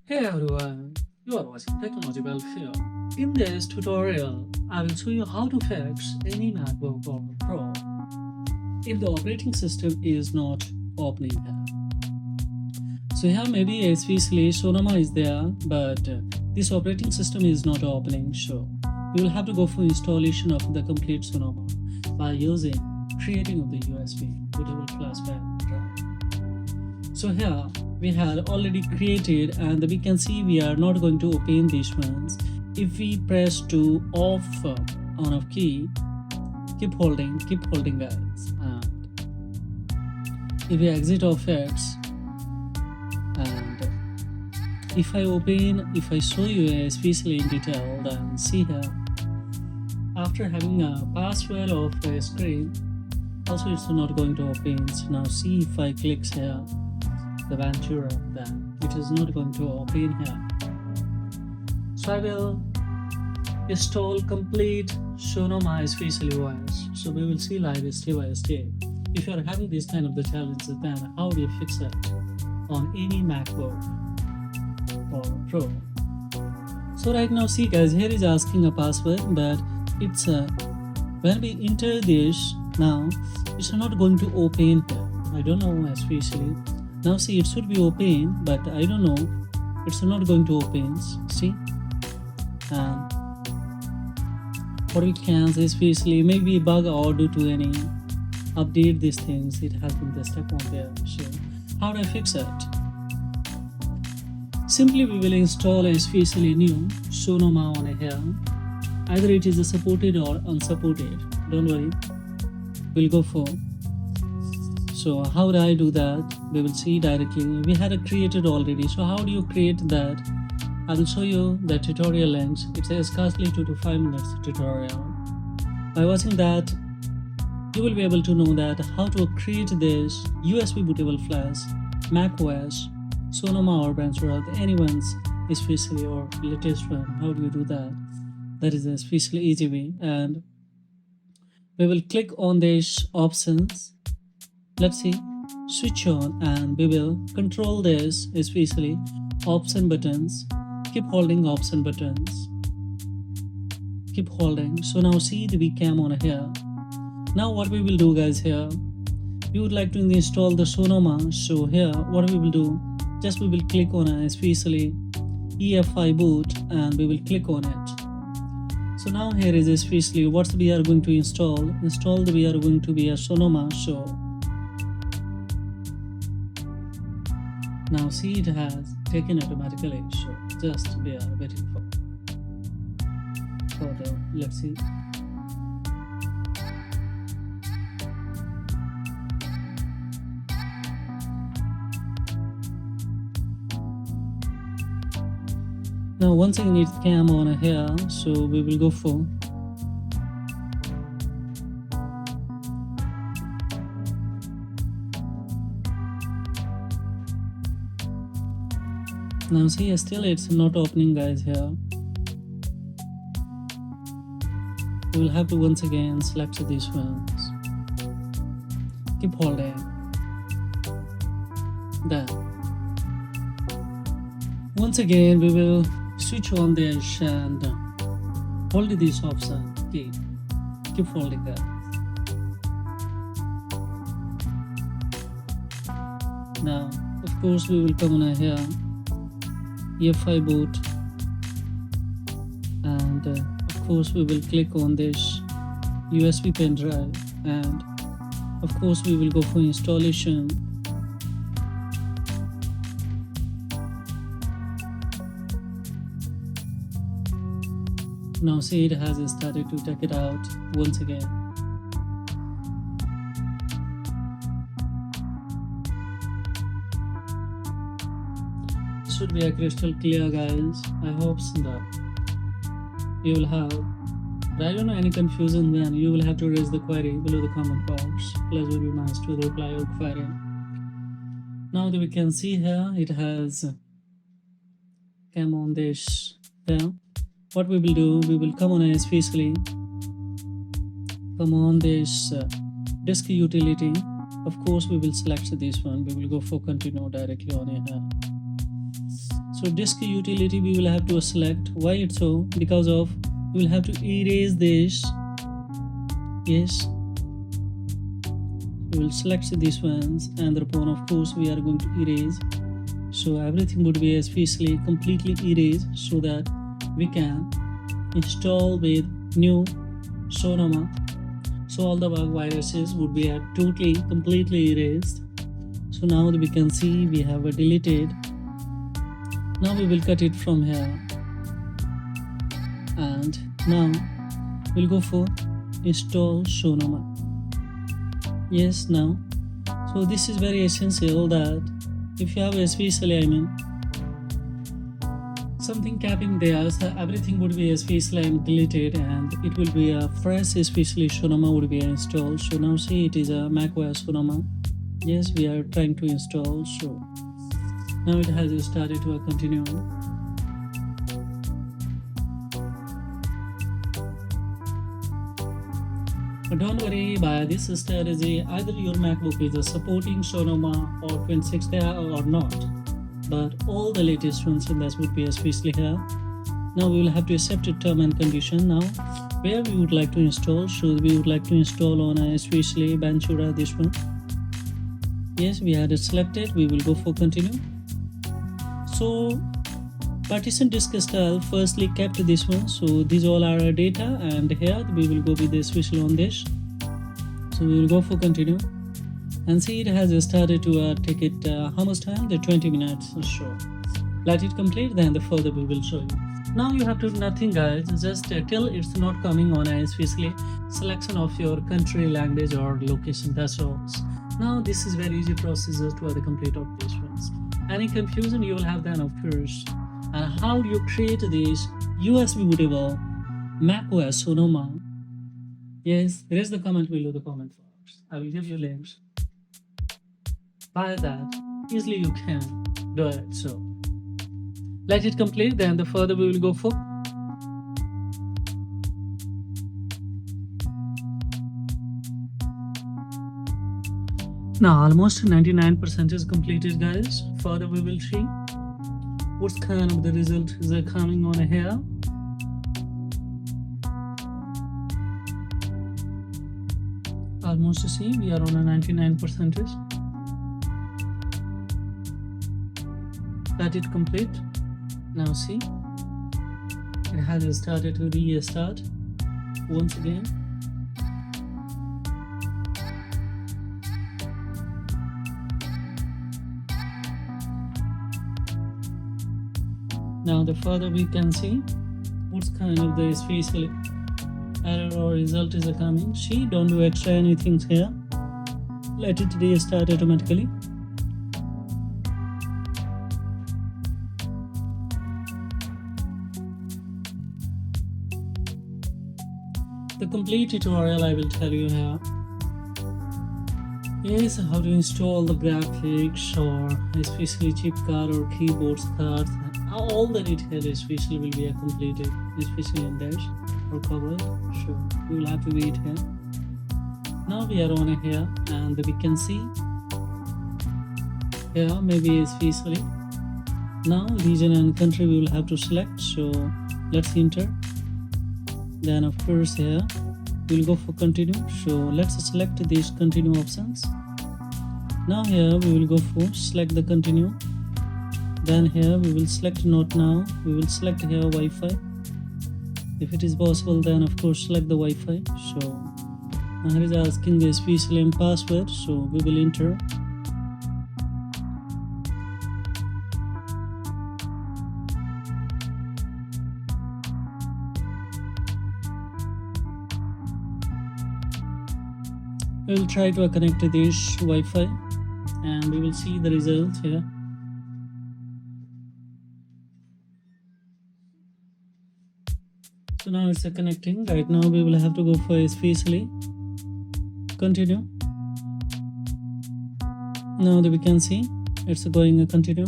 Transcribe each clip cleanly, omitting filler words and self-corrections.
Hey everyone, you are watching Technology Welfare. In this tutorial, I will show you how to fix any MacBook or Pro if the operating system is not opening here. So here maybe especially Sonoma is there, but this operating system is not opening, so you will have to go for installation of the complete Sonoma by using creating of the USB bootable flash drive. So here we had already created, and we can see we are not going to open these ones. If we press to off on off key, keep holding guys, and if we exit off it, and if I show you especially in detail, then see here, after having a password of a screen, also it's not going to open. So now see if I click here the Ventura, then it is not going to open here. So I will install complete Sonoma especially OS. So we will see live step by step. If you are having this kind of the challenges, then how do you fix it on any MacBook or Pro? So right now see guys, here is asking a password, but it's when we enter this, now it's not going to open here. I don't know especially. Now see, it should be open, but I don't know, it's not going to open. See, and what we can say, especially maybe bug or due to any update these things, it has been the step on there. So how do I fix it? Simply we will install a especially new Sonoma on here. Either it is a supported or unsupported. Don't worry, we'll go for. So how do I do that? We will see directly. We had it created already. So how do you create that? I will show you the tutorial links. It's a scarcely 2 to 5 minutes tutorial. By watching that, you will be able to know that how to create this USB bootable flash, macOS, Sonoma or Ventura, anyone's especially or latest one. How do you do that? That is a especially easy way. And we will click on these options. Let's see, switch on, and we will control this, especially option buttons. Keep holding option buttons. Keep holding. So now see the webcam on here. Now what we will do guys here, we would like to install the Sonoma. So here what we will do, just we will click on it, especially EFI boot, and we will click on it. So now here is especially what we are going to install. We are going to be a Sonoma. So now see, it has taken automatically, so just we are waiting for the, let's see. Now once again it's cam on here, so we will go for. Now see, still it's not opening guys here. We will have to once again select these ones. Keep holding. Then once again we will switch on this and hold this option key. Keep holding that. Now of course we will come on here, EFI boot, and of course we will click on this USB pendrive, and of course we will go for installation. Now see, it has started to take it out once again. Should be a crystal clear guys. I hope so that you will have, but I don't know any confusion, then you will have to raise the query below the comment box. Please will be nice to reply your query. Now that we can see here, it has come on this there. What we will do, we will come on especially come on this disk utility. Of course we will select this one. We will go for continue directly on here. So disk utility we will have to select. Why it's so? Because of we will have to erase this. Yes, we will select these ones, and thereupon of course we are going to erase. So everything would be especially completely erased so that we can install with new Sonoma. So all the bug viruses would be totally completely erased. So now we can see we have deleted. Now we will cut it from here, and now we'll go for install Sonoma. Yes, now so this is very essential that if you have especially something capping there, so everything would be especially deleted and it will be a fresh especially Sonoma would be installed. So now see it is a macOS Sonoma. Yes, we are trying to install. So now it has started to continue. But don't worry, by this strategy, either your MacBook is supporting Sonoma or 26 or not, but all the latest ones in this would be especially here. Now we will have to accept a term and condition. Now where we would like to install, so we would like to install on especially Ventura, this one. Yes, we had it selected. We will go for continue. So partition disk style firstly kept this one, so these all are our data, and here we will go with the special on this. So we will go for continue, and see it has started to take it how much time? The 20 minutes or so. Let it complete, then the further we will show you. Now you have to do nothing guys, just till it's not coming on a especially selection of your country, language or location, that's all. Now this is very easy procedure to the complete of these ones. Any confusion you will have then of course. And how do you create this USB bootable macOS Sonoma? Yes, there is the comment below the comment box. I will give you links. By that, easily you can do it. So let it complete, then the further we will go for. Now almost 99% is completed guys. Further we will see what kind of the result is coming on here. Almost see we are on a 99%. Let it complete. Now see it has started to restart once again. Now the further we can see what's kind of the special error or result is coming. See, don't do extra anything here. Let it restart automatically. The complete tutorial I will tell you here. Yes, how to install the graphics or especially chip card or keyboards cards. All the details especially will be completed, especially in dash or covered. So we will have to wait here. Now we are on here, and we can see here maybe especially. Now region and country we will have to select. So let's enter. Then of course here we'll go for continue. So let's select these continue options. Now here we will go for select the continue. Then here we will select not now. We will select here Wi-Fi. If it is possible, then of course select the Wi-Fi. So now here is asking the special name password. So we will enter. We will try to connect to this Wi-Fi, and we will see the result here. So now it's connecting. Right now we will have to go for especially continue. Now that we can see it's going continue.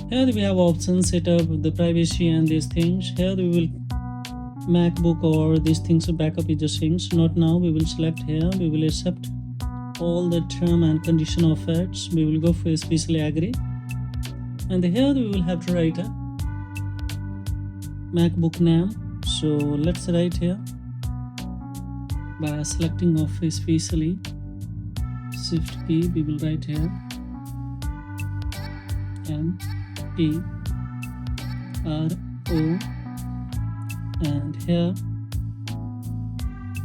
Here we have options, set up the privacy and these things. Here we will MacBook or these things backup is the things. Not now. We will select here. We will accept. all the term and condition of it. We will go for especially agree, and here we will have to write a MacBook name. So let's write here by selecting of especially shift key. We will write here MacRo, and here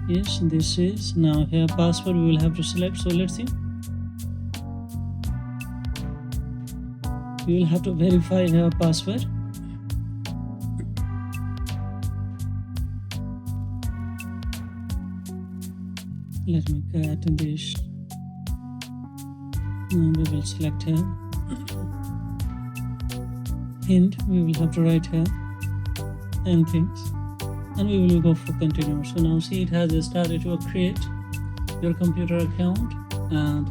yes, this is now here password we will have to select. So let's see, we will have to verify here password. Let me get this. Now we will select here hint. We will have to write here and things, and we will go for continue. So now see, it has started to create your computer account, and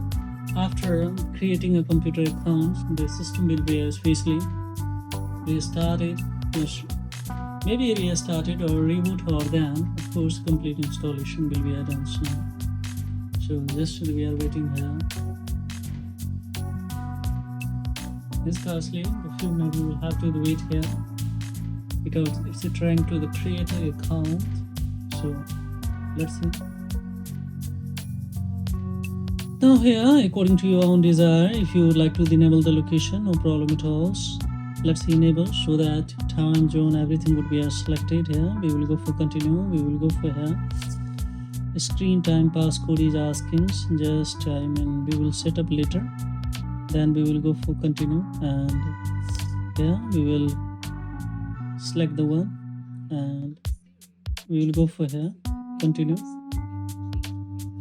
after creating a computer account, the system will be especially restarted, maybe restarted or reboot, or then of course complete installation will be done soon. So just we are waiting here. This costly, a few minutes we will have to wait here because it's trying to create an account. So let's see. Now here, according to your own desire, if you would like to enable the location, no problem at all. Let's enable, so that time zone everything would be selected here. We will go for continue. We will go for here. Screen time passcode is asking, just we will set up later, then we will go for continue, and here we will select the one, and we will go for here continue.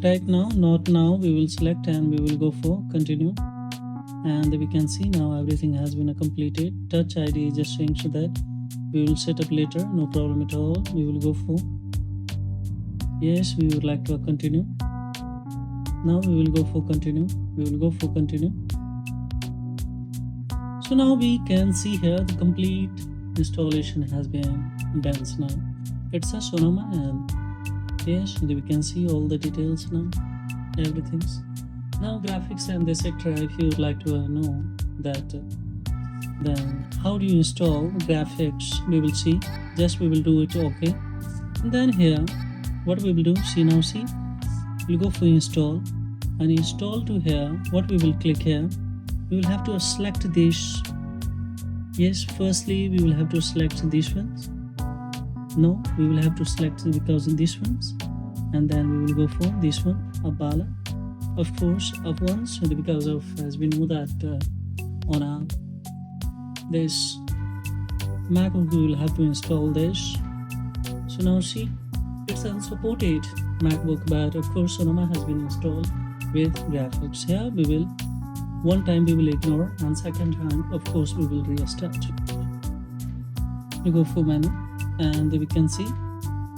Right now, not now, we will select and we will go for continue, and we can see now everything has been completed. Touch ID is just saying so that we will set up later, no problem at all. We will go for yes, we would like to continue. Now we will go for continue. We will go for continue. So now we can see here the complete installation has been done. Now it's a Sonoma, and yes, we can see all the details now, everything's. Now graphics and etc. If you would like to know that, then how do you install graphics, we will see. Just we will do it okay, and then here what we will do, see now, see, we'll go for install, and install to here. What we will click here, we will have to select this. Yes, firstly we will have to select these ones. No, we will have to select because in these ones, and then we will go for this one, Abala, of course, up once, because of, as we know that on this MacBook we will have to install this. So now see, it's unsupported MacBook, but of course Sonoma has been installed with graphics. Here we will, one time we will ignore, and second time of course we will restart. We go for menu, and we can see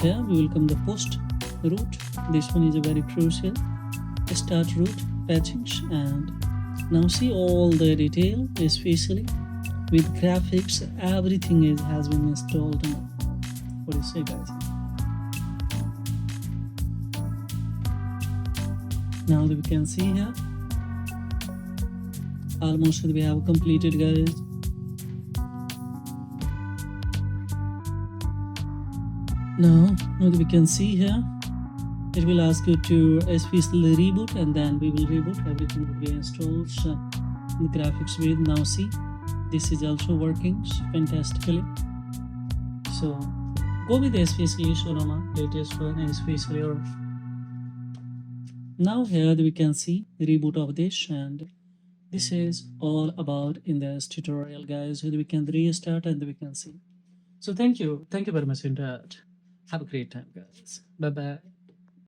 here we will come the post root. This one is a very crucial. Start root patchings, and now see all the detail, especially with graphics, everything has been installed now. What do you say, guys? Now that we can see here, almost we have completed, guys. Now that we can see here, it will ask you to especially reboot, and then we will reboot. Everything will be installed. So the graphics with, now see, this is also working fantastically. So go with especially Sonoma latest one, especially or now here we can see reboot of this, and this is all about in this tutorial, guys. We can restart and we can see. So thank you very much, Internet. Have a great time, guys. Bye bye.